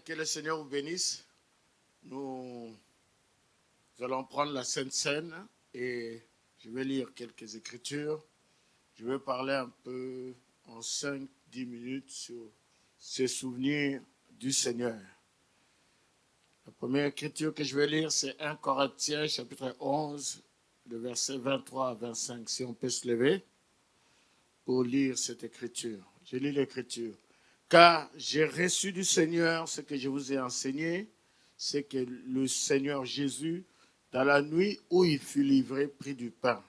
que le Seigneur vous bénisse. Nous allons prendre la Sainte Seine et je vais lire quelques écritures. Je vais parler un peu en 5-10 minutes sur ces souvenirs du Seigneur. La première écriture que je vais lire, c'est 1 Corinthiens, chapitre 11, le verset 23 à 25. Si on peut se lever pour lire cette écriture. Je lis l'écriture. Car j'ai reçu du Seigneur ce que je vous ai enseigné, c'est que le Seigneur Jésus, dans la nuit où il fut livré, prit du pain.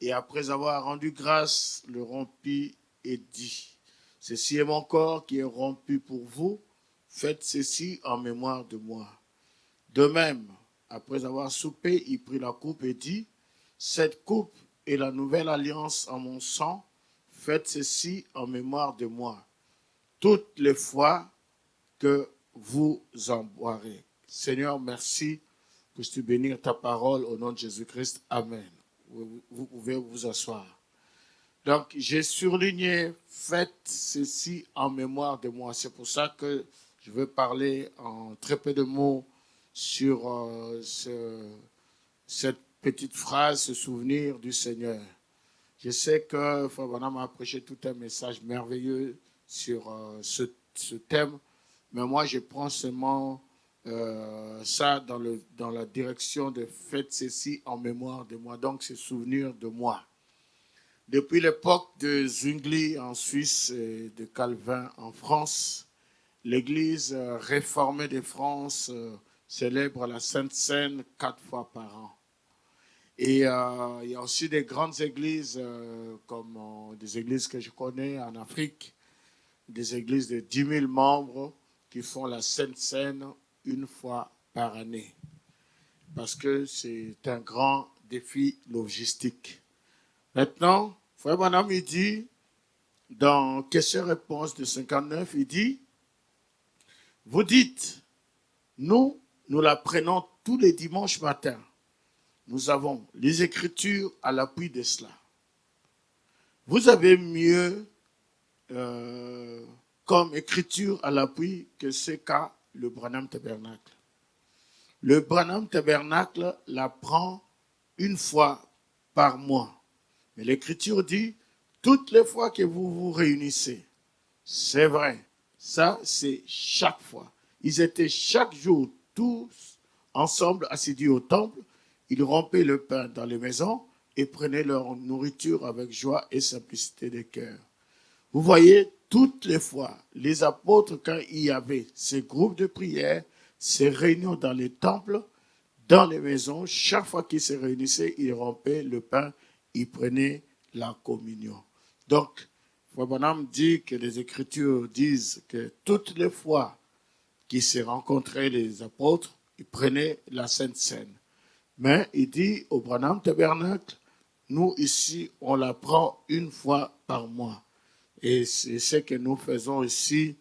Et après avoir rendu grâce, le rompit et dit, « Ceci est mon corps qui est rompu pour vous, faites ceci en mémoire de moi. » De même, après avoir soupé, il prit la coupe et dit, « Cette coupe est la nouvelle alliance en mon sang, faites ceci en mémoire de moi. » Toutes les fois que vous en boirez. Seigneur, merci. Puisses-tu bénir ta parole au nom de Jésus-Christ. Amen. Vous pouvez vous asseoir. Donc, j'ai surligné, faites ceci en mémoire de moi. C'est pour ça que je veux parler en très peu de mots sur cette petite phrase, ce souvenir du Seigneur. Je sais que Frère Branham a prêché tout un message merveilleux sur ce thème, mais moi je prends seulement ça dans la direction de faites ceci en mémoire de moi, donc c'est souvenir de moi. Depuis l'époque de Zwingli en Suisse et de Calvin en France, l'Église réformée de France célèbre la Sainte Seine 4 fois par an. Et il y a aussi des grandes églises, comme des églises que je connais en Afrique, des églises de 10 000 membres qui font la Sainte Seine une fois par année. Parce que c'est un grand défi logistique. Maintenant, Frère Branham, il dit, dans questions-réponses de 59, il dit, vous dites, nous la prenons tous les dimanches matins. Nous avons les Écritures à l'appui de cela. Vous avez mieux comme Écriture à l'appui que ce qu'a le Branham Tabernacle. Le Branham Tabernacle la prend une fois par mois. Mais l'Écriture dit, toutes les fois que vous vous réunissez, c'est vrai, ça c'est chaque fois. Ils étaient chaque jour tous ensemble assidus au temple. Ils rompaient le pain dans les maisons et prenaient leur nourriture avec joie et simplicité de cœur. Vous voyez, toutes les fois, les apôtres, quand il y avait ces groupes de prière, ces réunions dans les temples, dans les maisons, chaque fois qu'ils se réunissaient, ils rompaient le pain, ils prenaient la communion. Donc, Frère Branham dit que les Écritures disent que toutes les fois qu'ils se rencontraient les apôtres, ils prenaient la Sainte Seine. Mais il dit au Branham Tabernacle, nous ici, on la prend une fois par mois. Et c'est ce que nous faisons ici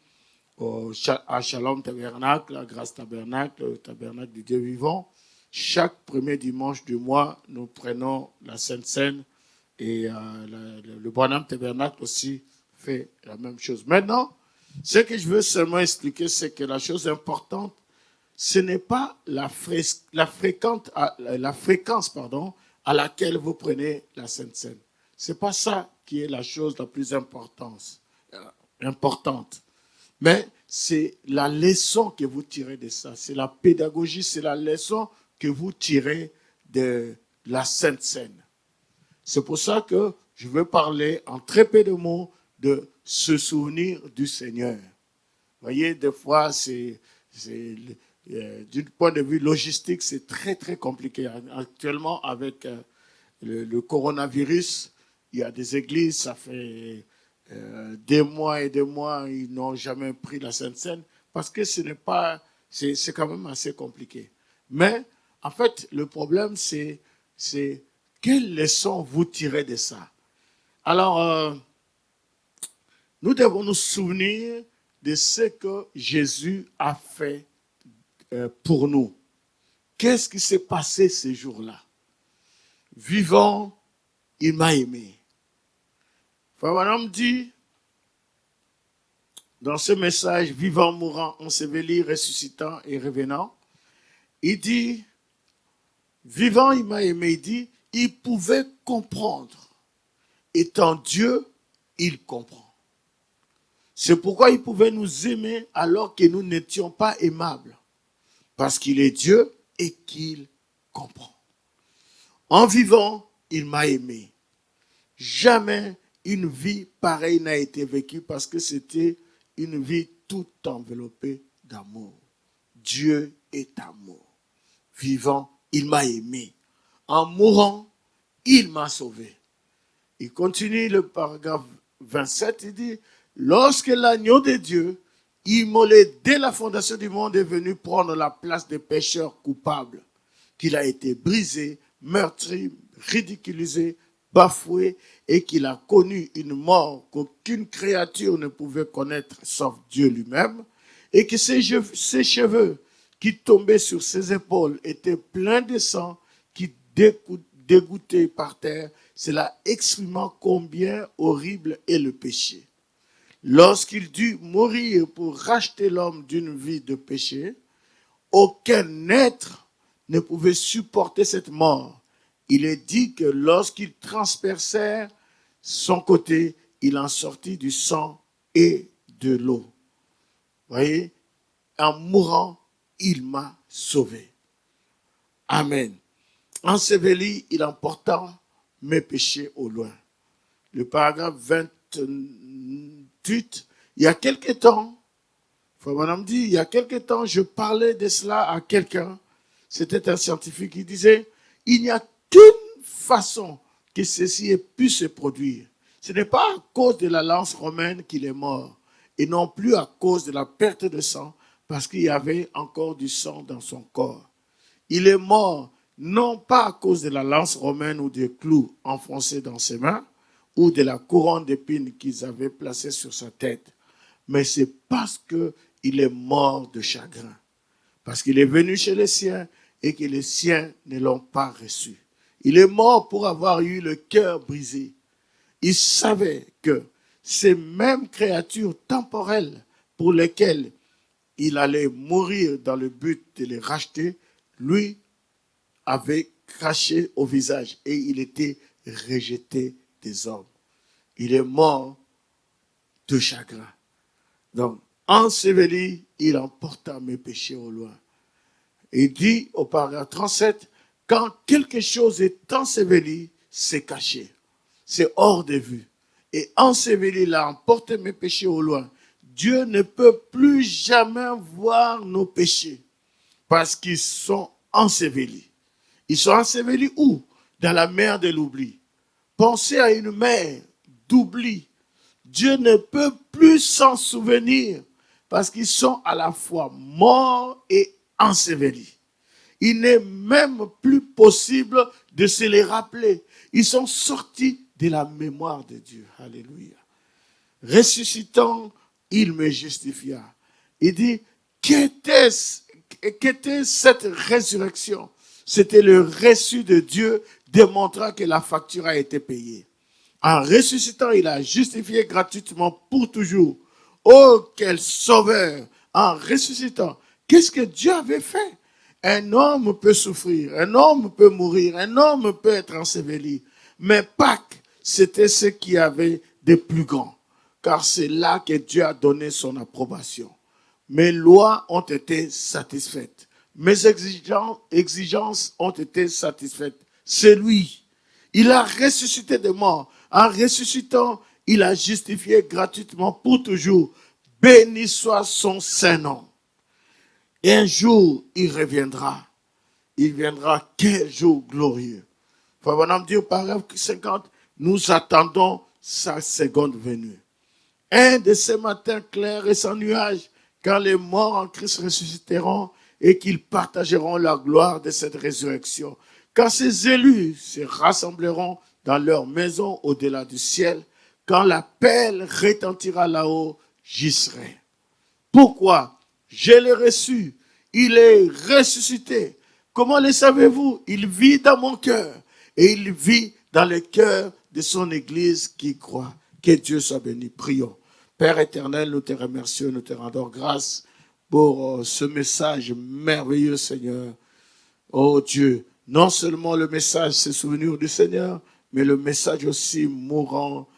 à Shalom Tabernacle, à Grâce Tabernacle, au Tabernacle du Dieu vivant. Chaque premier dimanche du mois, nous prenons la Sainte Seine et le Branham Tabernacle aussi fait la même chose. Maintenant, ce que je veux seulement expliquer, c'est que la chose importante, ce n'est pas la fréquence à laquelle vous prenez la Sainte Seine. Ce n'est pas ça qui est la chose la plus importante. Mais c'est la leçon que vous tirez de ça. C'est la pédagogie, c'est la leçon que vous tirez de la Sainte Seine. C'est pour ça que je veux parler en très peu de mots de se souvenir du Seigneur. Vous voyez, des fois, d'un point de vue logistique, c'est très, très compliqué. Actuellement, avec le coronavirus, il y a des églises, ça fait des mois et des mois, ils n'ont jamais pris la Sainte Seine parce que c'est quand même assez compliqué. Mais, en fait, le problème, c'est quelle leçon vous tirez de ça? Alors, nous devons nous souvenir de ce que Jésus a fait pour nous. Qu'est-ce qui s'est passé ces jours-là? Vivant, il m'a aimé. Frère Branham dit, dans ce message, vivant, mourant, enseveli, ressuscitant et revenant, il dit, vivant, il m'a aimé, il dit, il pouvait comprendre. Étant Dieu, il comprend. C'est pourquoi il pouvait nous aimer alors que nous n'étions pas aimables. Parce qu'il est Dieu et qu'il comprend. En vivant, il m'a aimé. Jamais une vie pareille n'a été vécue parce que c'était une vie toute enveloppée d'amour. Dieu est amour. Vivant, il m'a aimé. En mourant, il m'a sauvé. Il continue le paragraphe 27, il dit, lorsque l'agneau de Dieu, immolé dès la fondation du monde, est venu prendre la place des pécheurs coupables, qu'il a été brisé, meurtri, ridiculisé, bafoué, et qu'il a connu une mort qu'aucune créature ne pouvait connaître sauf Dieu lui-même, et que ses cheveux qui tombaient sur ses épaules étaient pleins de sang qui dégoûtait par terre. Cela exprimant combien horrible est le péché. Lorsqu'il dut mourir pour racheter l'homme d'une vie de péché, aucun être ne pouvait supporter cette mort. Il est dit que lorsqu'ils transpercèrent son côté, il en sortit du sang et de l'eau. Voyez, en mourant, il m'a sauvé. Amen. Enseveli, il emporta mes péchés au loin. Le paragraphe 28, il y a quelque temps, Madame dit, il y a quelque temps, je parlais de cela à quelqu'un, c'était un scientifique qui disait, il n'y a qu'une façon que ceci ait pu se produire. Ce n'est pas à cause de la lance romaine qu'il est mort, et non plus à cause de la perte de sang, parce qu'il y avait encore du sang dans son corps. Il est mort non pas à cause de la lance romaine ou des clous enfoncés dans ses mains, ou de la couronne d'épines qu'ils avaient placée sur sa tête, mais c'est parce qu'il est mort de chagrin, parce qu'il est venu chez les siens et que les siens ne l'ont pas reçu. Il est mort pour avoir eu le cœur brisé. Il savait que ces mêmes créatures temporelles pour lesquelles il allait mourir dans le but de les racheter, lui avait craché au visage et il était rejeté des hommes. Il est mort de chagrin. Donc, enseveli, il emporta mes péchés au loin. Il dit au paragraphe 37, quand quelque chose est enseveli, c'est caché. C'est hors de vue. Et enseveli, il a emporté mes péchés au loin. Dieu ne peut plus jamais voir nos péchés parce qu'ils sont ensevelis. Ils sont ensevelis où? Dans la mer de l'oubli. Pensez à une mer d'oubli. Dieu ne peut plus s'en souvenir parce qu'ils sont à la fois morts et ensevelis. Il n'est même plus possible de se les rappeler. Ils sont sortis de la mémoire de Dieu. Alléluia. Ressuscitant, il me justifia. Il dit, qu'était cette résurrection? C'était le reçu de Dieu démontrant que la facture a été payée. En ressuscitant, il a justifié gratuitement pour toujours. Oh, quel sauveur! En ressuscitant, qu'est-ce que Dieu avait fait? Un homme peut souffrir, un homme peut mourir, un homme peut être enseveli. Mais Pâques, c'était ce qui avait de plus grand. Car c'est là que Dieu a donné son approbation. Mes lois ont été satisfaites. Mes exigences ont été satisfaites. C'est lui. Il a ressuscité des morts. En ressuscitant, il a justifié gratuitement pour toujours. Béni soit son saint nom. Et un jour, il reviendra. Il viendra, quel jour glorieux. Frère dit au paragraphe 50, nous attendons sa seconde venue. Un de ces matins clairs et sans nuages, quand les morts en Christ ressusciteront et qu'ils partageront la gloire de cette résurrection. Quand ces élus se rassembleront dans leur maison au-delà du ciel, quand l'appel retentira là-haut, j'y serai. Pourquoi? Je l'ai reçu. Il est ressuscité. Comment le savez-vous? Il vit dans mon cœur et il vit dans le cœur de son Église qui croit. Que Dieu soit béni. Prions. Père éternel, nous te remercions, nous te rendons grâce pour ce message merveilleux, Seigneur. Oh Dieu, non seulement le message, c'est souvenir du Seigneur, mais le message aussi mourant,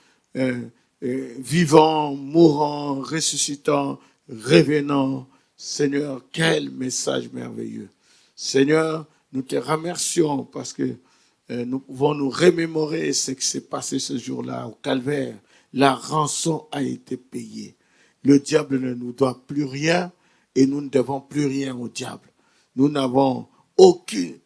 vivant, mourant, ressuscitant, revenant. Seigneur, quel message merveilleux. Seigneur, nous te remercions parce que nous pouvons nous remémorer ce qui s'est passé ce jour-là au Calvaire. La rançon a été payée. Le diable ne nous doit plus rien et nous ne devons plus rien au diable. Nous n'avons aucune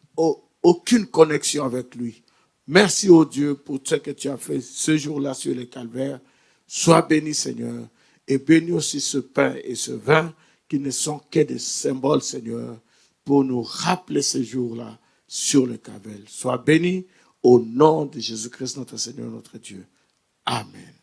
connexion avec lui. Merci au Dieu pour ce que tu as fait ce jour-là sur le Calvaire. Sois béni, Seigneur, et bénis aussi ce pain et ce vin qui ne sont que des symboles, Seigneur, pour nous rappeler ce jour-là sur le Calvaire. Sois béni au nom de Jésus-Christ, notre Seigneur, notre Dieu. Amen.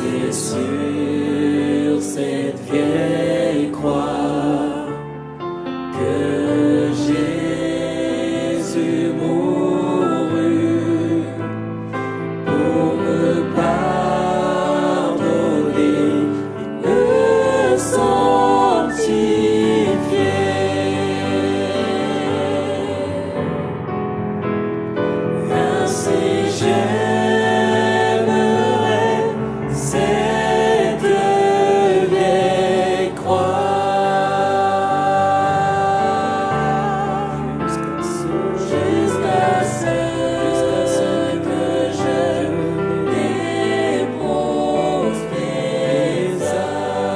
C'est sur cette vieille croix que Jésus mourut pour me pardonner, me sanctifier. Ainsi j'aimerais cette vieille croix jusqu'à ce que je dépose mes âmes.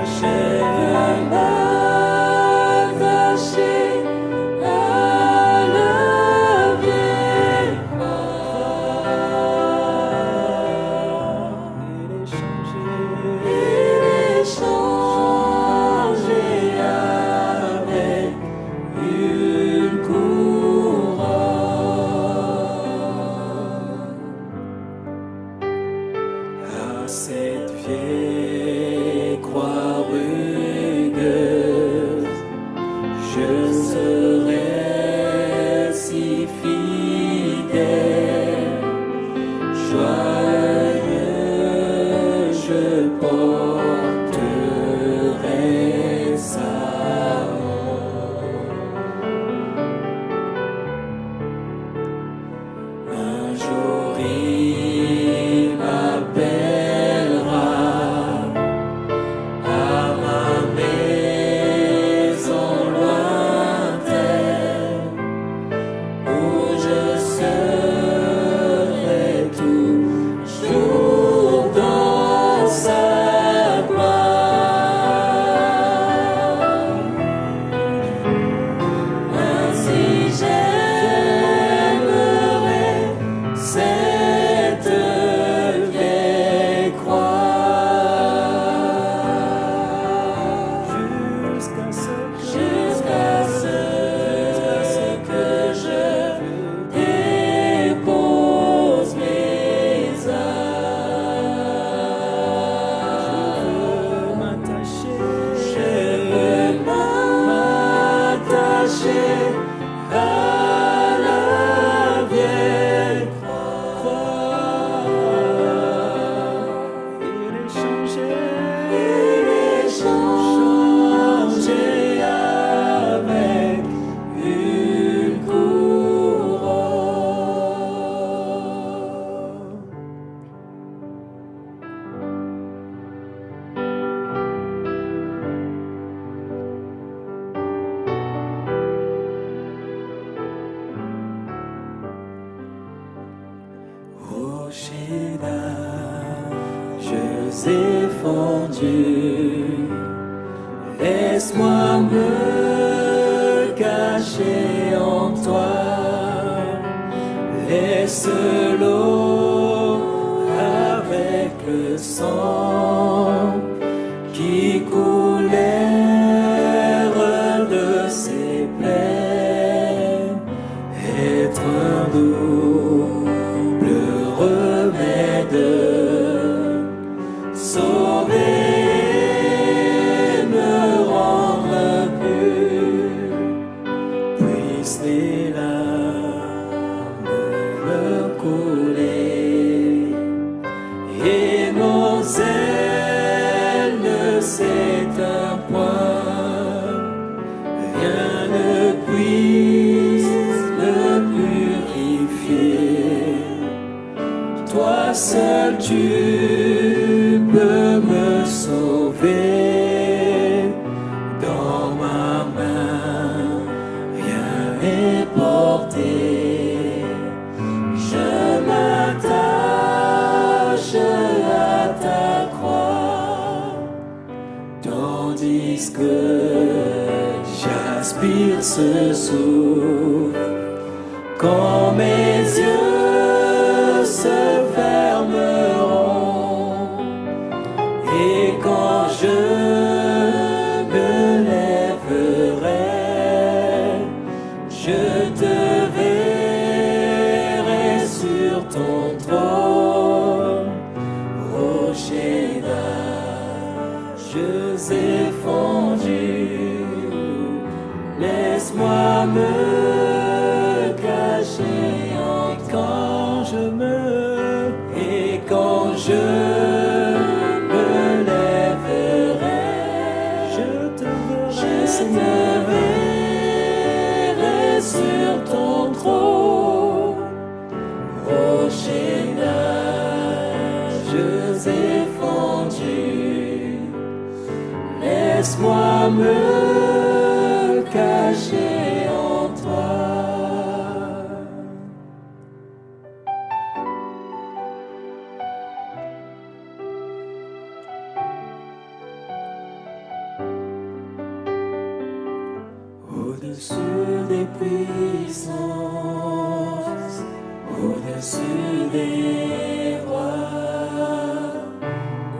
Je veux m'attacher à la vieille croix et les changer avec une couronne. À cette vieille croix rugueuse, je serai si fidèle, joyeux, je porterai sa un jour il m'appellera à ma maison lointaine, où je serai toujours dans sa gloire. Ainsi j'aimerais cette vieille croix jusqu'à ce que je dépose mes âmes. Je veux m'attacher à la vieille croix et les changer avec une couronne. Rocher d'âges effondus, laisse-moi me cacher en toi. Laisse l'eau avec le sang qui coulèrent de ses plaies être un double remède, sauver, me rendre pur. Puisse les larmes me couler et mon zèle ne s'éteint point. Rien ne puisse me purifier. Toi seul tu peux me sauver. Dans ma main rien n'est porté. Je m'attache à ta croix, tandis que j'aspire ce souffle. Quand mes yeux se fermeront et quand je me lèverai, je te verrai sur sur ton trône, rocher d'âges effondus, laisse-moi me cacher en quand je me et quand je me lèverai, je te verrai, Seigneur, verrai sur ton trône, rocher d'âges effondus, laisse-moi me cacher en toi. Au-dessus des puissances, au-dessus des rois,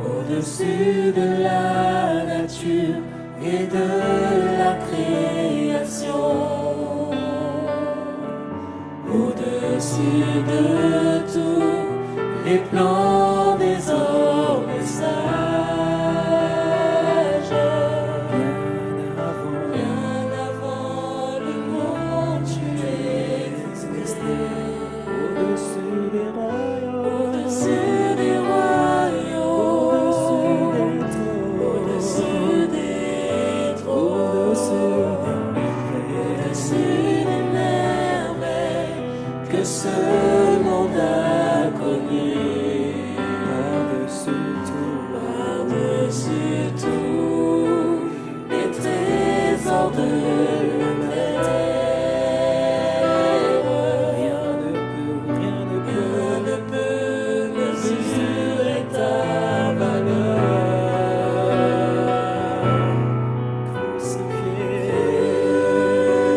au-dessus de la nature et de la création, au-dessus de tous les plans des hommes sages, bien avant le monde tu existais, au-dessus des royaumes, au-dessus des royaumes, au-dessus des trônes, au-dessus des merveilles que ce monde a connues, par-dessus tout, les trésors de la terre, rien ne peut mesurer ta valeur.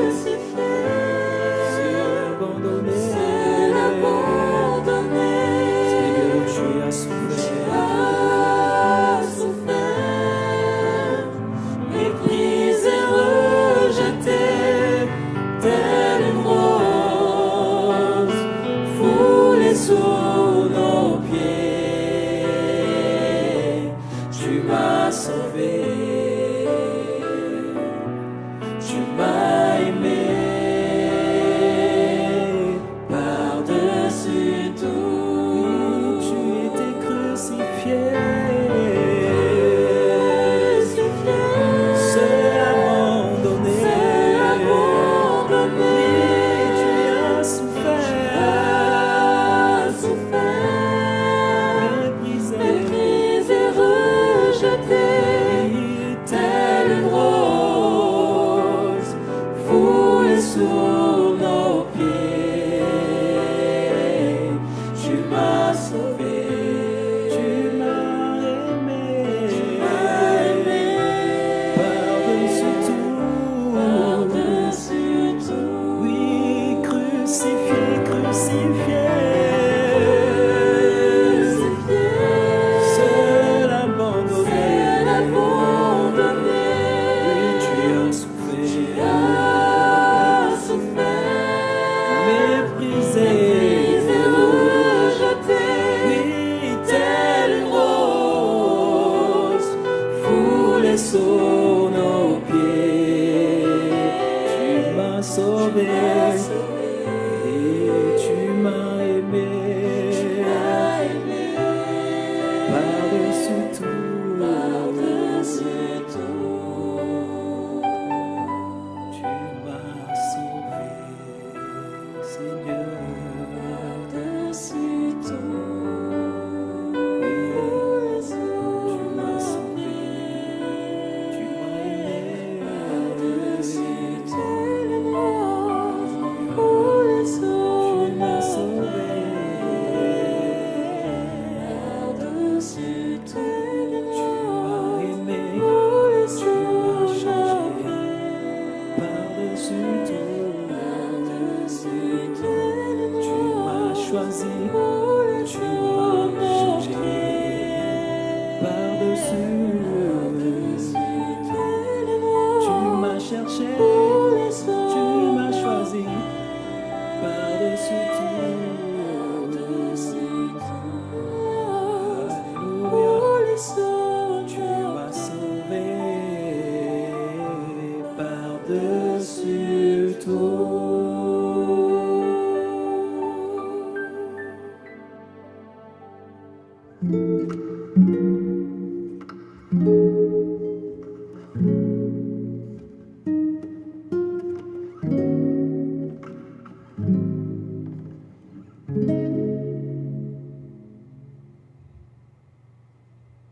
Crucifié, seul abandonné, Seigneur, tu as souffert, méprisé, rejeté, telle une rose, foulée sous nos pieds. Tu m'as sauvé, tu m'as aimé, par-dessus tout, tu étais crucifié, seul abandonné, tu as souffert, méprisé, rejeté, telle une rose, foulée sous nos pieds. Tu m'as sauvé, tu m'as aimé, par-dessus tout, oui, crucifié, seul abandonné, oui, tu as souffert, méprisé, rejeté, oui, telle une rose, foulée sous nos pieds. Tu m'as sauvé, et tu m'as aimé, par-dessus tout, tu m'as sauvé, Seigneur, par-dessus tout, oui, tu m'as sauvé, tu m'as aimé, par-dessus tout, tu m'as sauvé, par-dessus tout, tu m'as aimé, tu m'as changé, par-dessus tout, tu m'as choisi.